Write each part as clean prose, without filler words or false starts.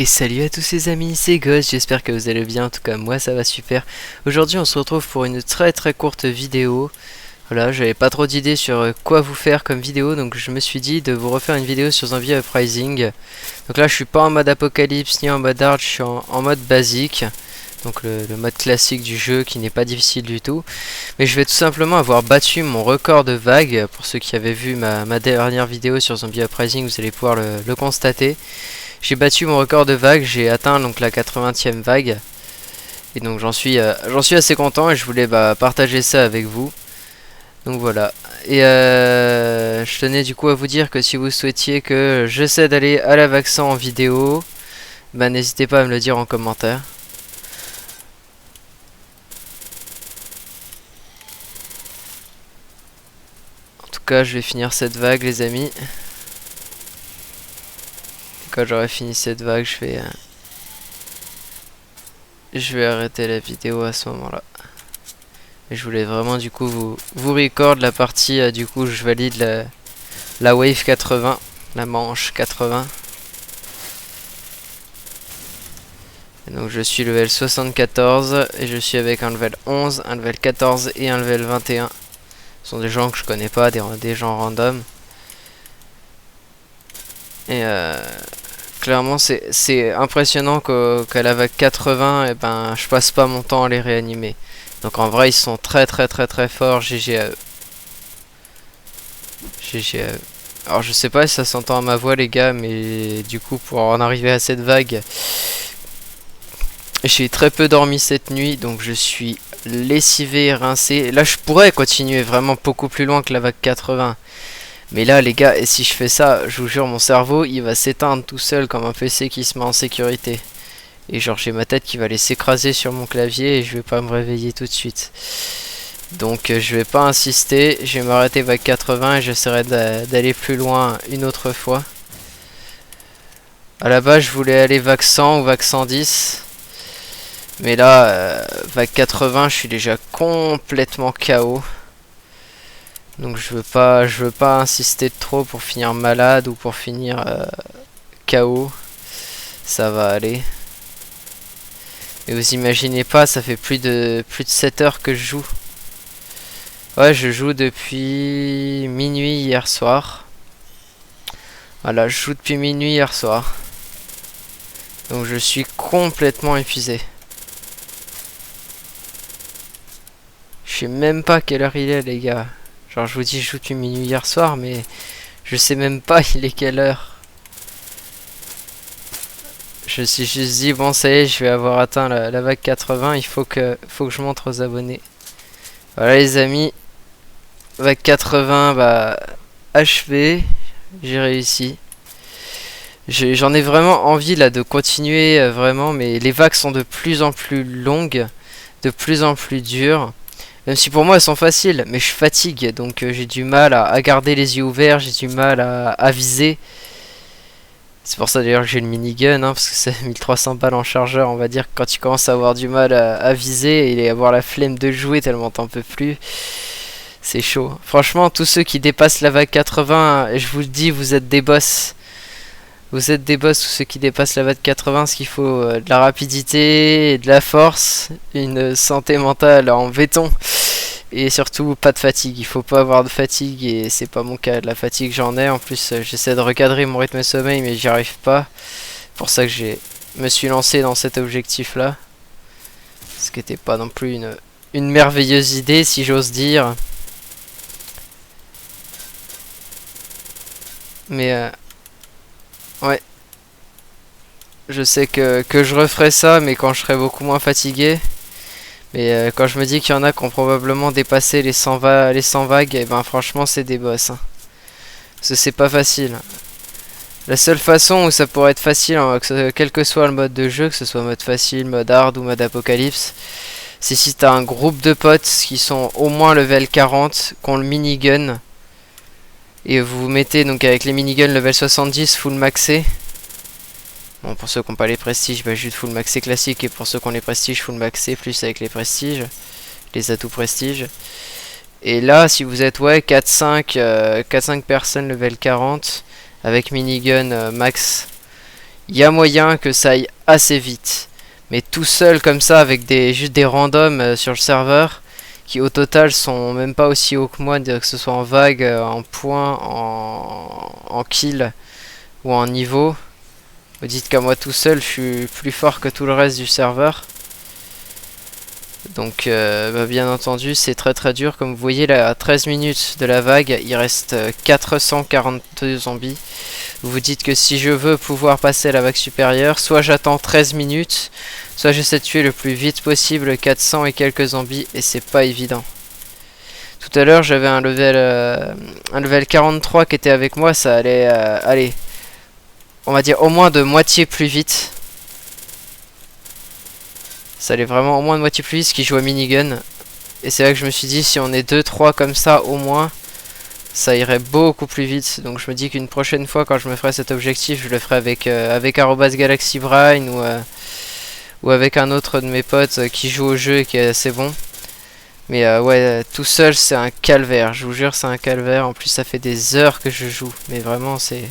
Et salut à tous les amis, c'est Ghost, j'espère que vous allez bien, en tout cas moi ça va super. Aujourd'hui on se retrouve pour une très courte vidéo. Voilà, j'avais pas trop d'idées sur quoi vous faire comme vidéo, donc je me suis dit de vous refaire une vidéo sur Zombie Uprising. Donc là je suis pas en mode apocalypse ni en mode hard, je suis en mode basique. Donc le mode classique du jeu qui n'est pas difficile du tout. Mais je vais tout simplement avoir battu mon record de vagues. Pour ceux qui avaient vu ma dernière vidéo sur Zombie Uprising, vous allez pouvoir le constater. J'ai battu mon record de vagues, j'ai atteint donc la 80e vague. Et donc j'en suis assez content et je voulais partager ça avec vous. Donc voilà. Et je tenais du coup à vous dire que si vous souhaitiez que j'essaie d'aller à la vague 100 en vidéo, n'hésitez pas à me le dire en commentaire. En tout cas, je vais finir cette vague, les amis. Quand j'aurai fini cette vague, je vais arrêter la vidéo à ce moment-là. Et je voulais vraiment du coup vous record la partie du coup je valide la wave 80, la manche 80. Et donc je suis level 74 et je suis avec un level 11, un level 14 et un level 21. Ce sont des gens que je connais pas, des gens random. Et clairement c'est impressionnant qu'à la vague 80 je passe pas mon temps à les réanimer. Donc en vrai ils sont très forts. GG à eux. GG à eux. Alors je sais pas si ça s'entend à ma voix les gars, mais du coup pour en arriver à cette vague, j'ai très peu dormi cette nuit, donc je suis lessivé et rincé. Là je pourrais continuer vraiment beaucoup plus loin que la vague 80. Mais là les gars, et si je fais ça, je vous jure mon cerveau il va s'éteindre tout seul comme un PC qui se met en sécurité. Et genre j'ai ma tête qui va aller s'écraser sur mon clavier et je vais pas me réveiller tout de suite. Donc je vais pas insister, je vais m'arrêter vague 80 et j'essaierai d'aller plus loin une autre fois. À la base je voulais aller vague 100 ou vague 110. Mais là vague 80 je suis déjà complètement KO. Donc je veux pas insister trop pour finir malade ou pour finir KO. Ça va aller. Et vous imaginez pas, ça fait plus de 7 heures que je joue. Ouais, je joue depuis minuit hier soir. Voilà, je joue depuis minuit hier soir. Donc je suis complètement épuisé. Je sais même pas quelle heure il est les gars. Genre je vous dis je joue depuis minuit hier soir, mais je sais même pas il est quelle heure. Je me suis juste dit bon ça y est, je vais avoir atteint la vague 80, il faut que je montre aux abonnés. Voilà les amis, vague 80 achevé, j'ai réussi. J'en ai vraiment envie là de continuer vraiment, mais les vagues sont de plus en plus longues, de plus en plus dures. Même si pour moi elles sont faciles, mais je fatigue, donc j'ai du mal à garder les yeux ouverts, j'ai du mal à viser. C'est pour ça d'ailleurs que j'ai le minigun, parce que c'est 1300 balles en chargeur. On va dire que quand tu commences à avoir du mal à viser et avoir la flemme de jouer tellement t'en peux plus, c'est chaud. Franchement, tous ceux qui dépassent la vague 80, je vous le dis, vous êtes des boss. Vous êtes des boss, tous ceux qui dépassent la vague 80, ce qu'il faut de la rapidité, de la force, une santé mentale en béton. Et surtout pas de fatigue, il faut pas avoir de fatigue et c'est pas mon cas. De la fatigue j'en ai, en plus j'essaie de recadrer mon rythme de sommeil mais j'y arrive pas. C'est pour ça que me suis lancé dans cet objectif là. Ce qui n'était pas non plus une merveilleuse idée si j'ose dire. Mais ouais. Je sais que je referai ça mais quand je serai beaucoup moins fatigué. Mais quand je me dis qu'il y en a qui ont probablement dépassé les 100 vagues, et franchement c'est des boss. Parce que c'est pas facile. La seule façon où ça pourrait être facile, quel que soit le mode de jeu, que ce soit mode facile, mode hard ou mode apocalypse, c'est si t'as un groupe de potes qui sont au moins level 40, qui ont le minigun, et vous vous mettez donc avec les miniguns level 70 full maxé. Bon, pour ceux qui n'ont pas les prestiges, juste full maxé classique. Et pour ceux qui ont les prestiges, full maxé plus avec les prestiges. Les atouts prestiges. Et là, si vous êtes 4-5 personnes level 40 avec minigun max, il y a moyen que ça aille assez vite. Mais tout seul comme ça, avec juste des randoms sur le serveur, qui au total sont même pas aussi hauts que moi, que ce soit en vague, en points, en kill ou en niveau. Vous dites qu'à moi tout seul, je suis plus fort que tout le reste du serveur. Donc bah, bien entendu c'est très dur. Comme vous voyez là, à 13 minutes de la vague, il reste 442 zombies. Vous vous dites que si je veux pouvoir passer à la vague supérieure, soit j'attends 13 minutes, soit j'essaie de tuer le plus vite possible 400 et quelques zombies, et c'est pas évident. Tout à l'heure j'avais un level 43 qui était avec moi, ça allait aller, on va dire au moins de moitié plus vite. Ça allait vraiment au moins de moitié plus vite, ce qui joue à minigun. Et c'est là que je me suis dit, si on est 2-3 comme ça au moins, ça irait beaucoup plus vite. Donc je me dis qu'une prochaine fois, quand je me ferai cet objectif, je le ferai avec @GalaxyBrain ou avec un autre de mes potes qui joue au jeu et qui est assez bon. Mais ouais, tout seul c'est un calvaire, je vous jure c'est un calvaire. En plus ça fait des heures que je joue, mais vraiment c'est...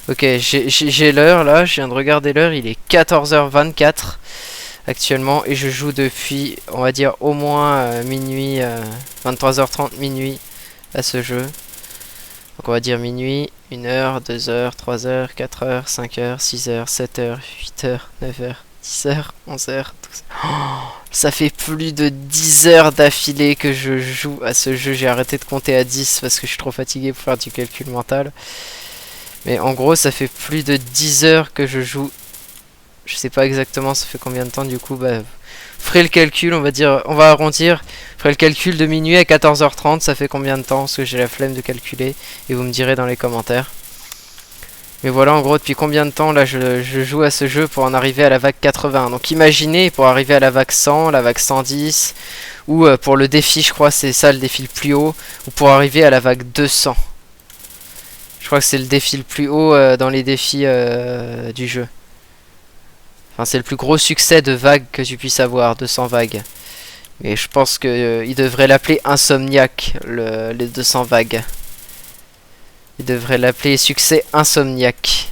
Ok, j'ai l'heure là, je viens de regarder l'heure, il est 14h24 actuellement et je joue depuis, on va dire, au moins minuit, 23h30 minuit à ce jeu. Donc on va dire minuit, 1h, 2h, 3h, 4h, 5h, 6h, 7h, 8h, 9h, 10h, 11h, 12h. Oh, ça fait plus de 10 heures d'affilée que je joue à ce jeu. J'ai arrêté de compter à 10 parce que je suis trop fatigué pour faire du calcul mental. Mais en gros ça fait plus de 10 heures que je joue. Je sais pas exactement ça fait combien de temps du coup. Bah, ferez le calcul, on va dire, on va arrondir. Ferez le calcul de minuit à 14h30, ça fait combien de temps? Parce que j'ai la flemme de calculer. Et vous me direz dans les commentaires. Mais voilà en gros depuis combien de temps là je joue à ce jeu pour en arriver à la vague 80. Donc imaginez pour arriver à la vague 100, la vague 110. Ou pour le défi je crois c'est ça le défi le plus haut. Ou pour arriver à la vague 200. Je crois que c'est le défi le plus haut dans les défis du jeu. Enfin, c'est le plus gros succès de vague que tu puisses avoir, 200 vagues. Mais je pense qu'il devrait l'appeler Insomniac, les 200 vagues. Il devrait l'appeler succès Insomniac.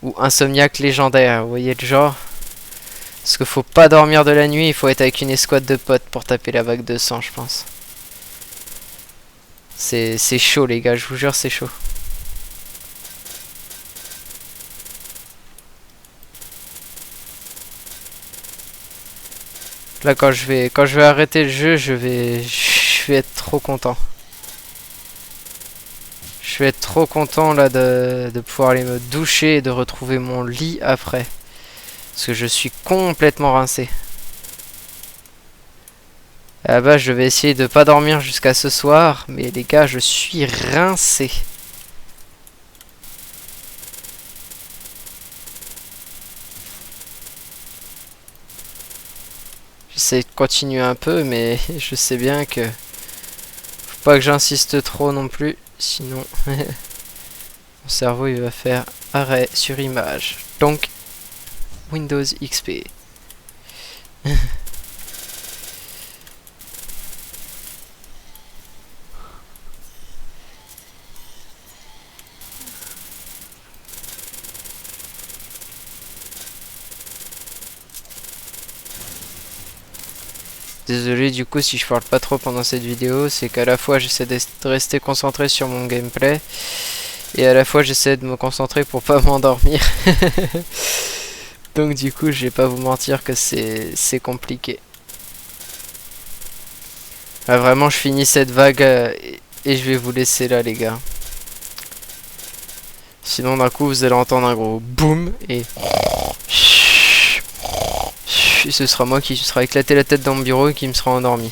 Ou Insomniac légendaire, vous voyez le genre? Parce qu'il faut pas dormir de la nuit, il faut être avec une escouade de potes pour taper la vague 200, je pense. C'est chaud les gars, je vous jure c'est chaud. Là quand je vais arrêter le jeu, je vais être trop content. Je vais être trop content là de pouvoir aller me doucher et de retrouver mon lit après. Parce que je suis complètement rincé. À la base je vais essayer de pas dormir jusqu'à ce soir. Mais les gars je suis rincé. J'essaie de continuer un peu mais je sais bien que... Faut pas que j'insiste trop non plus. Sinon... mon cerveau il va faire arrêt sur image. Donc... Windows XP. Désolé du coup si je parle pas trop pendant cette vidéo, c'est qu'à la fois j'essaie de rester concentré sur mon gameplay et à la fois j'essaie de me concentrer pour pas m'endormir. Donc du coup je vais pas vous mentir que c'est compliqué. Là, vraiment je finis cette vague et je vais vous laisser là les gars. Sinon d'un coup vous allez entendre un gros boom et ce sera moi qui sera éclaté la tête dans mon bureau et qui me sera endormi.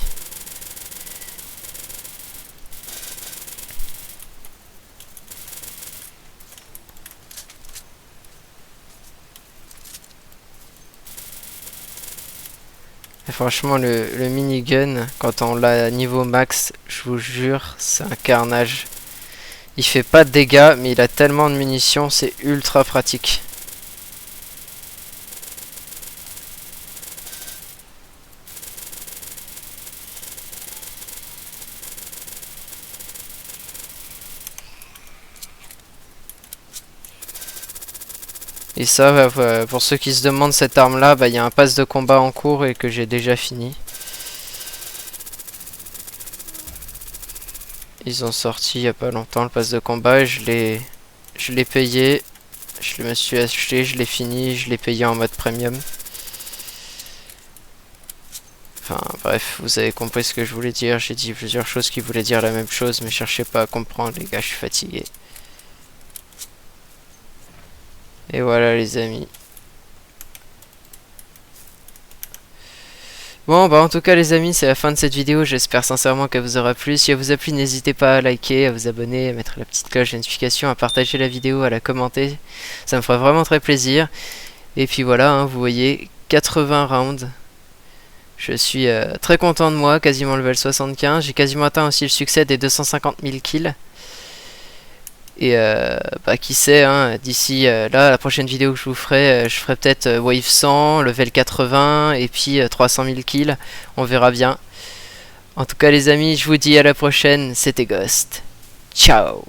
Et franchement le minigun quand on l'a à niveau max, je vous jure c'est un carnage. Il fait pas de dégâts mais il a tellement de munitions, c'est ultra pratique. Et ça, pour ceux qui se demandent cette arme là, il y a un pass de combat en cours et que j'ai déjà fini. Ils ont sorti il y a pas longtemps le pass de combat et je l'ai payé. Je me suis acheté, je l'ai fini, je l'ai payé en mode premium. Enfin bref, vous avez compris ce que je voulais dire. J'ai dit plusieurs choses qui voulaient dire la même chose, mais cherchez pas à comprendre les gars, je suis fatigué. Et voilà les amis. Bon bah en tout cas les amis, c'est la fin de cette vidéo, j'espère sincèrement qu'elle vous aura plu. Si elle vous a plu, n'hésitez pas à liker, à vous abonner, à mettre la petite cloche de notification, à partager la vidéo, à la commenter. Ça me ferait vraiment très plaisir. Et puis voilà, hein, vous voyez, 80 rounds. Je suis très content de moi, quasiment level 75. J'ai quasiment atteint aussi le succès des 250 000 kills. Et bah qui sait, hein, d'ici là, la prochaine vidéo que je vous ferai, je ferai peut-être Wave 100, level 80 et puis 300 000 kills. On verra bien. En tout cas les amis, je vous dis à la prochaine, c'était Ghost. Ciao.